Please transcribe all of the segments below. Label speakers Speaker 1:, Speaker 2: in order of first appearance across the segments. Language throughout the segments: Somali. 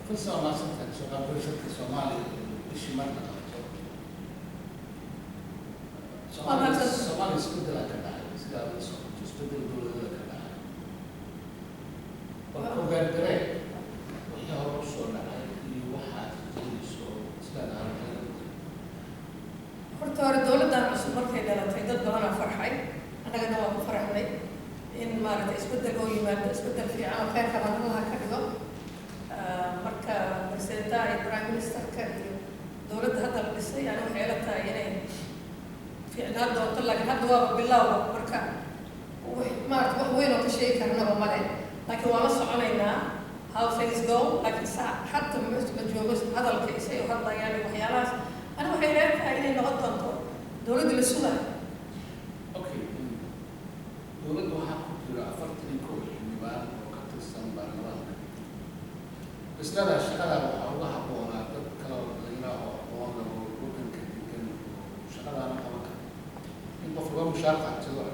Speaker 1: فرصة ما صرت شغال برشة الصومالي إشي مرة الصومالي استبدل كذا استبدل دولة كذا وكبر دري وهي هو الصورة اللي واحد يسوع سلام على
Speaker 2: horta hore dawladdan cusub markay dhalatay dad badan farxay annagana waa ku faraxnay in maaragtay isbedel oo yimaado isbedel fiican oo khayrka badanaha ka dhigo marka presidenta iyo prime ministerka iyo dawladda hadda la dhisay yani waxay la tahay inay fiicnaan doonto laakiin hadda waaba bilowga marka maaragtay wax weyn oo ka sheegi karnaba male laakiin waa la soconaynaa how things go laakiin saa hadda ma joogo hadalka isay u hadlayaan iyo waxyaalahaas أنا وحيرات هاي نقطة دولة السودان.
Speaker 1: أوكي. دولة واحد كتير أفرت لكل نبان وقت السنبال نبان. بس لا شغلة الله حبونا تذكر لنا وانا وممكن كان شغلة أنا كمان. إنت في مشاركة تزور.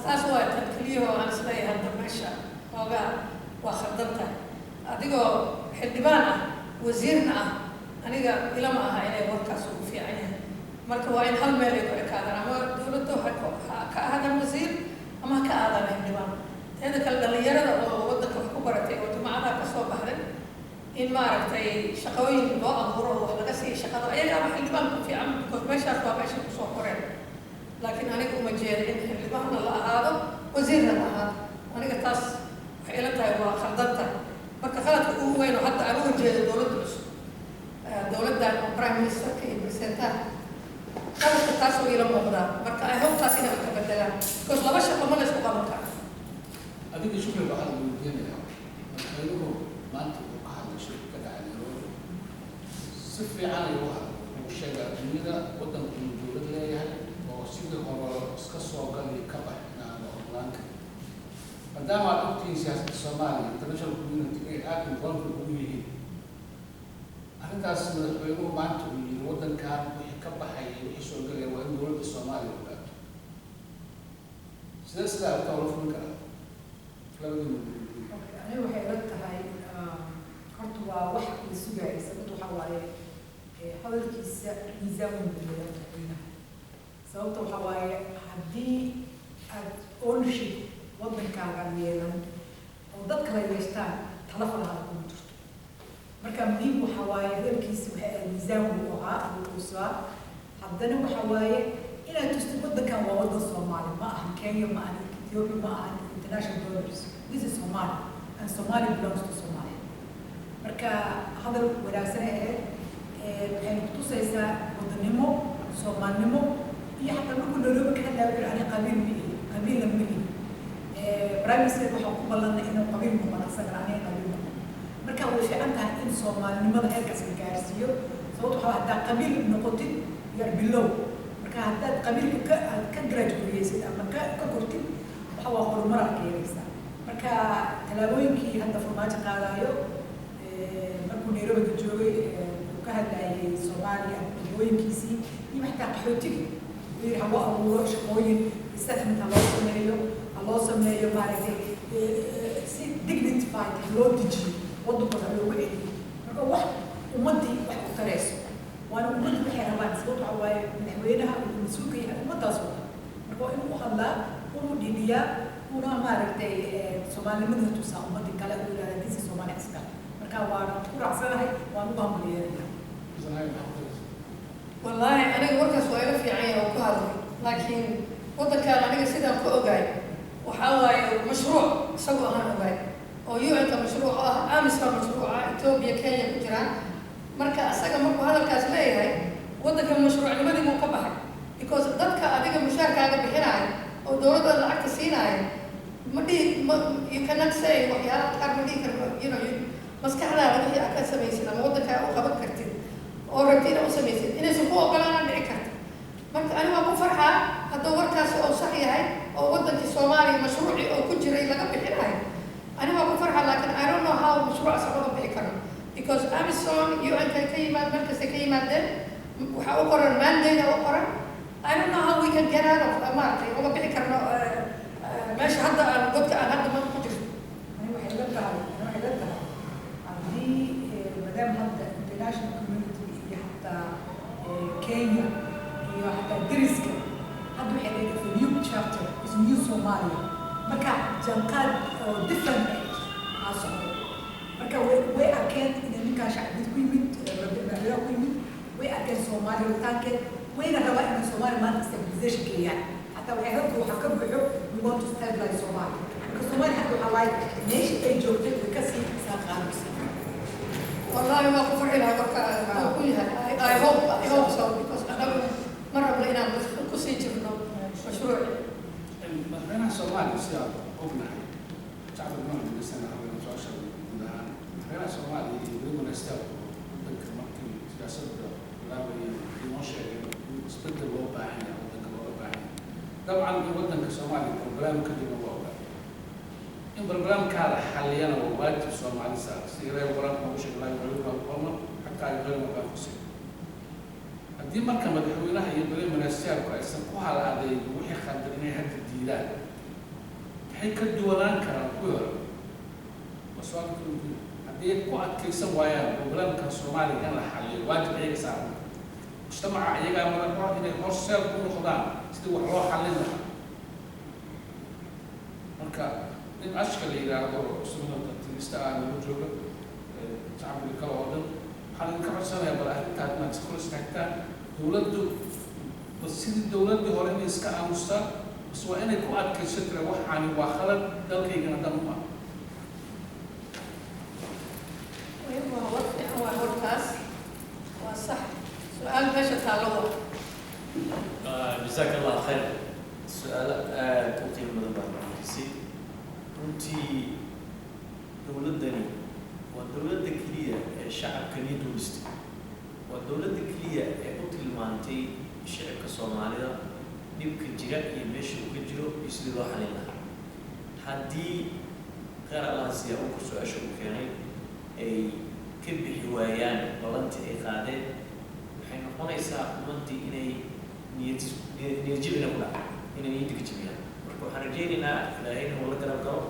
Speaker 2: تاس واحد تكليه عن سبيه هذا ماشى وقع وخدمته. أديكو حدبانا وزيرنا. aniga ilama aha inay warkaas ugu fiican yahay marka waa in hal meel ay ku ekaadaan ama dawladda ka ahaadaan wasiir ama ka aadaan xildhibaan teeda kale dhalinyarada oo waddanka wax ku baratay oo jamaacadaha ka soo baxday in maaragtay shaqooyin loo abuuro oo wax laga siiyo shaqada ayaga ama xildhibaan ku fiican because meeshaas waa meesha kusoo koreen laakiin aniga uma jeeda in xildhibaanna la ahaado wasiirna la ahaado aniga taas waxay ila tahay waa khaldanta marka khaladka ugu weyn oo hadda aan uga jeedo dawladda cusub dawladdan prime minister ka iyo presidenta qaladka taas oo ila muuqdaa marka ay hawtaas inay ka bedelaan because laba shaqo ma la isku qaban karo
Speaker 1: adiga shukri baa lagu weydiinaya marka iyagu maanta uu ka hadlay shirka dhacdooyin si fiican ayuu u sheegay dunida waddanku inuu dawlad leeyahay oo sidii hore iska soo galay ka baxnaan oo oolaanka maadaama aad ogtihiin siyaasadda soomaaliya international community ay aad involved ugu yihiin arrintaas madaxweynuhu maanta uu yiri waddankan wixii ka baxay wixii soo galaya waa in dawladda soomaaliya ogaato sidaa arkaa ula fulin karaa labadii
Speaker 3: aniga waxay la tahay horta waa wax la sugaya sababta waxaa waaye hadalkiisa miisaan weyn buu leeyahay madaxweynaha sababta waxaa waaye haddii aad ownership waddankaaga yeelan oo dad kala yeeshtaan tala falaha kuma jirto marka muhiim waxaa waaye hadalkiisa waxay aad miisaan weyn u ahaa uusaa haddana waxaa waaye inaad tusto waddankan waa waddan Soomaali ma ahan Kenya ma ahan Ethiopia ma ahan international borders this is Somali and Somali belongs to Somalia marka hadal wanaagsan waxay kutusaysaa wadannimo Soomaalinimo iyo xataa markuu Nairobi ka hadlaayo ani qabiil la midi prime minister waxaa ku ballanay inuu qabiil muqanacsan aanay qabiil marka way fiican tahay in Soomaalinimada heerkaas la gaarsiiyo sababtoo waxaa hadaa qabiil noqotid yar bilow marka haddaad qabiilka ka graduate ama ka kortid waxa waa horumar aad keenaysaa marka talaabooyinkii hadda farmaajo qaadayo markuu Nairobi ka joogay ka hadlayay Soomaaliya talabooyinkiisii iyo xataa qaxootiga iyo hawa abuuro shaqooyin istathmita loo sameeyo maaragtay si dignified loo dejiyo waddankooda loogu celiyo marka wax ummadii wax u tarayso waana ummadda waxay rabaan sababta waxaa waaye madaxweynaha uu mas-uulka yahay ummaddaas wada marka waa inuu u hadlaa unu dhiibiyaa una maaragtay Soomaalinimada tusaa ummadii kale u ilaalin disi Soomaali iska marka waana ku raacsanahay waan ugu hambalyeerayaa
Speaker 2: wallaahi aniga warkaas waa ila fiican yahay oo ku hadlay laakiin waddankaan aniga sidaan ku ogaay waxaa waaye mashruuc isagoo ahaan ogaay oo UN-ka mashruuc ah AMIS-ka mashruuca Ethiopia Kenya ku jiraan marka asaga markuu hadalkaas leeyahay waddanka mashruucnimadii muu ka baxay because dadka adiga mushaarkaaga bixinaayo oo dawladda lacagta siinaayo ma dhihi you cannot say waxyaalaha qaar ma dhihi karno maskaxdaada wixii aad ka samaysid ama waddankaa u qaban kartid oo rabti inaad u samaysid inaysan ku ogolaanaan dhici karta marka ani waa ku farxaa hadduu warkaasi oo sax yahay oo waddankii Soomaaliya mashruucii oo ku jiray laga bixinaayo ani waa ku farxaa laakiin I don't know how mashruucaas laga bixi karo because AMISOM UN-ka ka yimaad markasta ka yimaadeen waxaa u qoran mandate u qoran I don't know how we can get out of maaragtay uga bixi karno meesha hadda aan godka aan hadda ma ku jirto
Speaker 3: waxay la tahay haddii Kenya iyo hataa deriska hadda waxay leedahay new chapter is new Somalia marka janqaad oo different ah socdo marka way arkeen in ninka shacbiyad ku yimid madaxweynaha ku yimid way arkeen Soomaaliya utaankeed wayna rabaa in Soomaaliya maanta stabilization keeyaan hataa waxay rabto waxa ka buuxo we want to stabilize Somalia marka Soomaaliya hadda waxaa waaye meesha ay joogtay way kasii saaqaanaysa
Speaker 2: والله ما كفر إلى بركة كلها I hope so because أنا مرة بلينا كسي جبنا مشروع.
Speaker 1: مثلاً الصومال يصير قبنا شعب المغرب من السنة أو من عشر دهان مثلاً الصومال يريدون يستوعبوا ذكر ممكن سياسة لا بيمشي يستبدل الوضع هنا أو ذكر الوضع هنا طبعاً الوطن كصومال البرنامج كده موجود إن برنامج هذا حالياً وواجب الصومال صار سيرة برنامج موجود لا يغيروا القوم حتى يغيروا بأنفسهم دي marka madaxweynaha iyo bari ministeerku aysan ku halaaday wixii khadrinay hadda diilaan waxay ka duwanaan karaan kuwa mas'uulku haddii ku adkaysan waayaan problemka Soomaaliya in la xalliyo waajib ay saaran mujtamaca iyaga madaxweynaha inay horseed ku noqdaan sidii wax loo xallin lahaa marka in ashkal yiraahdo sunnada tirista aan joogo shacabka kala oo dhan waxaan ka codsanayaa bal arrintaas inaad isku istaagtaan dowladdu sidii dowladdii hore inay iska aamustaan bas waa inay ku adkaysan jireen waxaani waa khalad dalkaygana dhan uma
Speaker 2: waa hortaas waa sax su-aal meesha taallo
Speaker 4: جزاك الله خير سؤال تقييم مدبر مركزي runtii dowladdani waa dowladda keliya ee shacabka niyadulista waa dowladda keliya ee u tilmaantay shacabka Soomaalida dhibka jira iyo meesha uu ka jiro iyo sidii loo xalin lahaa haddii qaar alaasiya uu ku su-aasha u keenay ay ka bixi waayaan balantii ay qaadeen waxay noqonaysaa ummadii inay niyadjibina ku dhaca inay niyadda ka jibiyaan marka waxaan rajaynaynaa ilaahay inuu la garab galo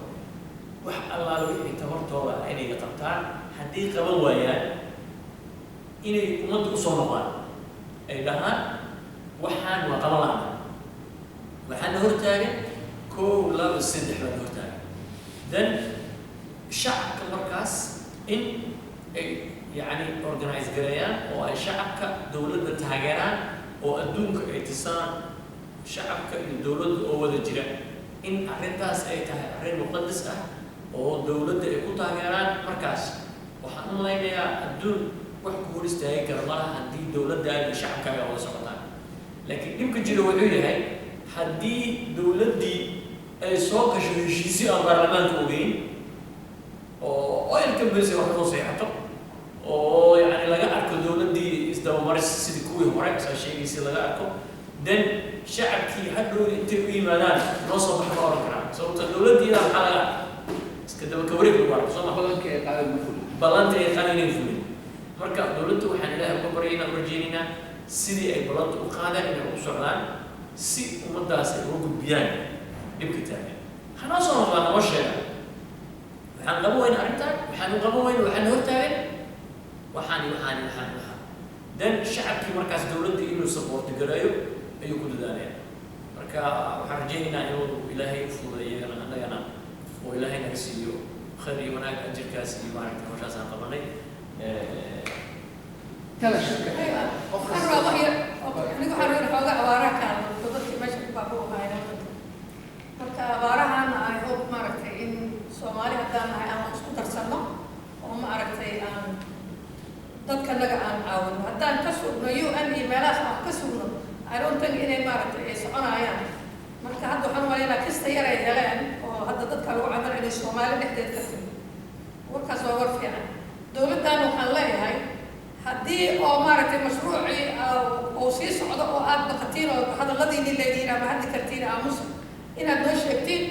Speaker 4: wax allaala wixii tabartooda inay qabtaan haddii qaban waayaan inay ummadda u soo noqdaan ay dhahaan waxaan waa qaban lahaa waxaana hortaagan 1 2 3 baan hortaagan then shacabka markaas in ay yani organize gareeyaan oo ay shacabka dowladda taageeraan oo adduunka ay tisaan shacabka iyo dowladda oo wada jira in arrintaas ay tahay arrin muqadas ah oo dowladda ay ku taageeraan markaas waxaan u malaynayaa adduun wax ku hor istaagi kara malaha haddii dowladda iyo shacabka ay wada socotaan laakiin dhibka jira wuxuu yahay haddii dowladdii ay soo gasho heshiisyo aan baarlamaanka ogeyn oo oil company wax soo seexato oo yani laga arko dowladdii isdabamaris sidii kuwii hore soo sheegaysa laga arko then shacabkii hadhow intay u yimaadaan noo soo baxda oran karaan sababta dowladdii idaa maxaa laga iska daba ka wareeg lagu arko soo ma
Speaker 1: balanka ay qaadan ma fulin
Speaker 4: balanta ay qaadaneen fulin marka dowladdu waxaan ilaahay uga baryaynaa warjeynina sidii ay balanta u qaadaan inay u socdaan si ummadaas ay uga gudbiyaan dhibka taagan hanoo soo noqdaan noo sheega waxaan qabo weyn arrintaan waxaan qabo weyn waxaan hortaagan waxaan then shacabkii markaas dowladda inuu support gareeyo ayuu ku dadaalayaan marka waxaan rajaynaynaa inuu ilaahay u fududeeyo annagana oo ilaahay naga siiyo khayr iyo wanaag ajirkaas iyo maaragtay hawshaas aan qabanay
Speaker 1: kala shirka
Speaker 2: waxaan rabaa anigu waxaan rabaa xoogaa abaaraha ka hadlo dadkii meesha ku baaqo ahaayeen marka abaarahaana ay hope maaragtay in Soomaali haddaan nahay aan wax isku darsanno oo maaragtay aan dadkanaga aan caawino haddaan ka sugno UN iyo meelahaas aan ka sugno I don't think inay maaragtay ay soconayaan marka hadda waxaan umaleynaa kasta yar ay heleen oo hadda dadka lagu camal inay Soomaali dhexdeed ka timi warkaas waa war fiican dowladdan waxaan leeyahay haddii oo maaragtay mashruucii oo sii socdo oo aad baqatiin oo hadalladiini leedihiin ama haddi kartiin aamus inaad noo sheegtiin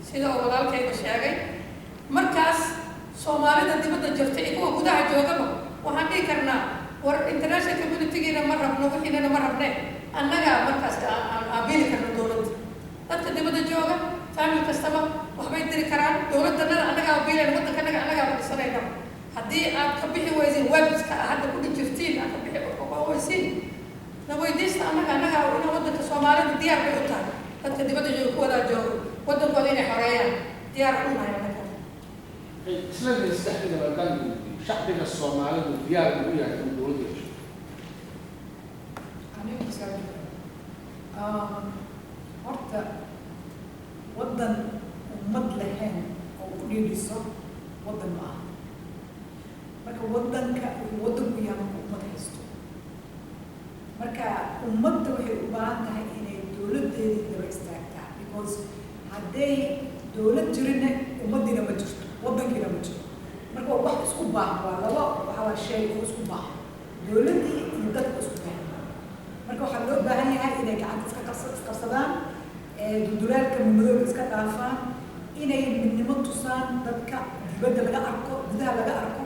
Speaker 2: sida oo walaalkayga sheegay markaas Soomaalida dibadda jirta iyo kuwa gudaha joogaba waxaan dhihi karnaa war international community-giina ma rabno wixiinana ma rabne annaga markaas aan aabili karno dowladda dadka dibadda jooga family kastaba waxbay diri karaan dowladdanada annaga aabileen waddankanaga annaga dhisanayna haddii aad ka bixi weysin webska hadda ku jirtiin aad ka bixi weysin نويديست أنا ودك الصومالي ديار بيوتها dadka dibadda jooga kuwadaa jooga waddankooda inay xoreeyaan diyaar u nahay annaga
Speaker 1: isla saddexda badan shacbiga Soomaalidu diyaar u yahay in dowladda hesho
Speaker 3: aniga iskaga horta waddan ummad lahayn oo u dhiiriso waddan ma aha marka waddanka wuxuu waddanku yahay marka ummad haysto marka ummadda waxay u baahan tahay inay dowladdeedii daba istaagtaa because hadday dowlad jirina ummaddiina ma jirto waddankiina ma jiro marka wax isku baahan waa laba waxaa shay oo isku baahan dowladdii iyo dadka isku baahan marka waxaa loo baahan yahay inay gacanta iskabsadaan dudulaalka madooga iska dhaafaan inay midnimo tusaan dadka dibadda laga arko gudaha laga arko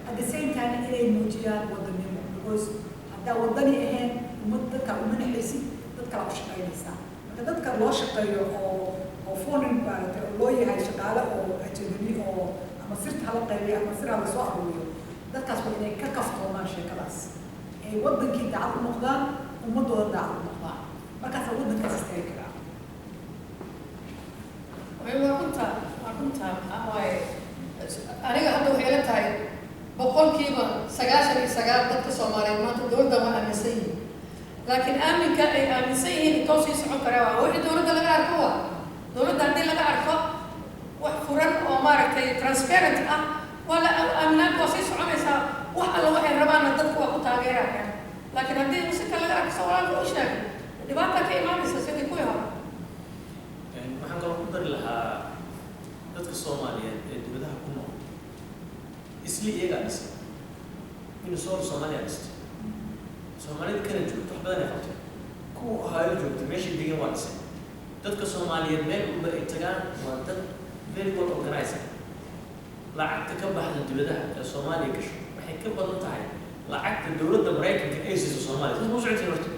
Speaker 3: at the same time inay muujiyaan wadannimo because haddaa waddani ahayn ummad dadka uma naxaysid dadka la u shaqaynaysaa marka dadka loo shaqeeyo oo foreign maaragtay oo loo yahay shaqaale oo ajnabi oo ama sirta hala qaybiyo ama sir hala soo aruuriyo dadkaas waa inay ka kaftoomaan sheekadaas ay waddankii daacad u noqdaan ummaddooda daacad u noqdaan markaasaa waddankaas istaagi karaa
Speaker 2: waa runta waaye aniga hadda waxay la tahay boqolkiiba 99 dadka Soomaaliyeed maanta dowladda ma aaminsan yihiin laakiin aaminka ay aaminsan yihiin intuu sii socon karaa waa wixii dowladda laga arko waa dowladda haddii laga arko wax furan oo maaragtay transparent ah wala aaminaad waa sii soconaysaa wax alla waxay rabaanna dadku waa ku taageerayaan laakiin haddii musika laga arko Soomaaliya u sheegay dhibaata ka imaanaysa sidii kuwii hore
Speaker 4: waxaan kaloo ku dari lahaa dadka Soomaaliyeed ee dibadaha ku nool isli iyagaa dhisay Minnesota Soomaaliya dhistay Soomaalida kana joogto wax badan ay qabtay kuwa Ohio joogtay meeshay degan waa dhisay dadka Soomaaliyeed meel walba ay tagaan waa dad very well organized lacagta ka baxda dibadaha ee Soomaaliya gasho waxay ka badan tahay lacagta dowladda Mareykanka ay siiso Soomaaliya sida uu socday horta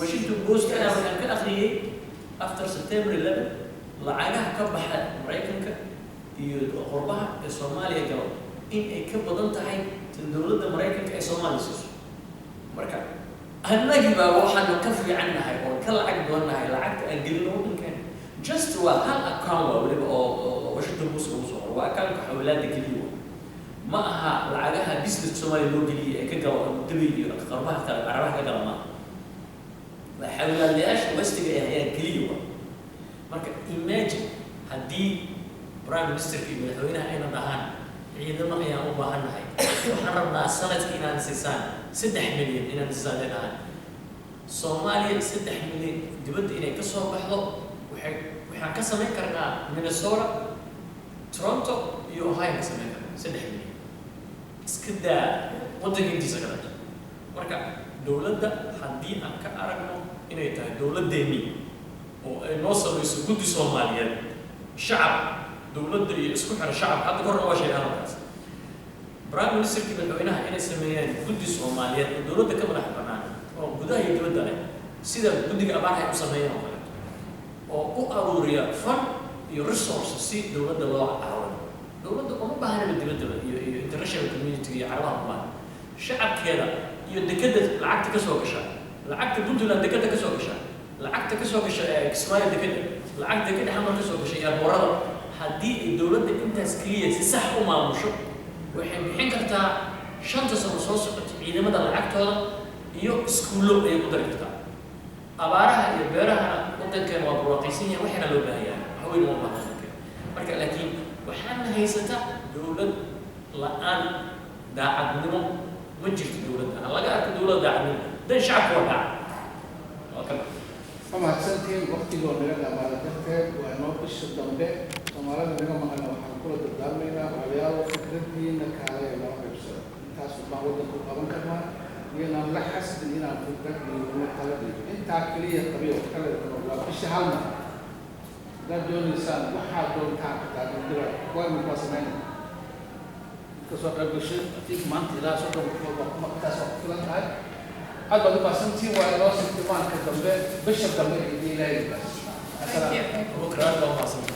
Speaker 4: Washington Post ayaa waxaan ka akhriyay after September 11 lacagaha ka baxa Mareykanka iyo qurbaha ee Soomaaliya galo in ay ka badan tahay dowladda Mareykanka ee Soomaaliya siiso marka annagii baa waxaan ka fiicannahay oo ka lacag doonahay lacagta aan gelino waddankan just waa hal account waliba oo Washington Post lagu soo waa account xawlaada kaliya ma aha lacagaha business Soomaaliya loo geliyay ee ka galo dabiic iyo qarbaha kale carabaha ka galo ma xawlaadayaasha wastiga ayaa kaliya marka imagine haddii prime minister iyo madaxweynaha ayna dhahaan ciidamo ayaan u baahannahay waxaan rabnaa sanadkii inaan siisaan 3 milyan inaan siisaan dhahaan Soomaaliya 3 milyan dibadda inay ka soo baxdo waxaan ka samayn karnaa Minnesota Toronto iyo Ohio ka samayn karnaa 3 milyan iska daa waddanka intiisa kale marka dowladda haddii aan ka aragno inay tahay dowladdeennii oo ay noo samayso guddi Soomaaliyeed shacab dowladda iyo isku xira shacab hadda korna waa sheegaan halkaas prime minister ki madaxweynaha inay sameeyaan guddi Soomaaliyeed oo dowladda ka madax bannaan oo gudaha iyo dibadda leh sida guddiga abaaraha ay u sameeyaan oo kale oo u aruuriya fund iyo resources si dowladda loo caawiyo dowladda uma baahna dibadda iyo international community iyo carabaha uma shacabkeeda iyo dekada lacagta ka soo gasha lacagta Puntland dekada ka soo gasha lacagta ka soo gasha Kismaayo dekada lacagta dekada xamar ka soo gasha iyo boorada haddii ay dowladda intaas kaliya si sax u maamusho waxay bixin kartaa 5 sano soo socota ciidamada lacagtooda iyo iskuulo ay ku dari kartaa abaaraha iyo beeraha waddankan waa barwaaqaysan yahay waxaana loo baahan yahay haween uma baahna marka laakiin waxaan haysataa dowlad la'aan daacadnimo ma jirto dowladda laga arko dowladda daacadnimo dan shacabku waa daacad
Speaker 1: mahadsantiin waqtigoo naga dhamaada darteed waa inoo bisha dambe Soomaalida naga maqan waxaan kula dardaarmaynaa walaalayaal fikradiina kaale loo qaybsado intaas baan waddanku qaban karnaa inaan la xasdin inaan fikrad iyo taladi intaa kaliya qabiyo kale waa bisha hal mar la doonaysaan waxaa doontaan ka taageero waa ma sameeyay kasoo qaybgashay tig maanta ilaa soo dhawaa markaas oo filan tahay هذا اللي بسنتي وإرادة التمان كذنب بشر ذنب إلهي بس.
Speaker 4: بكرة الله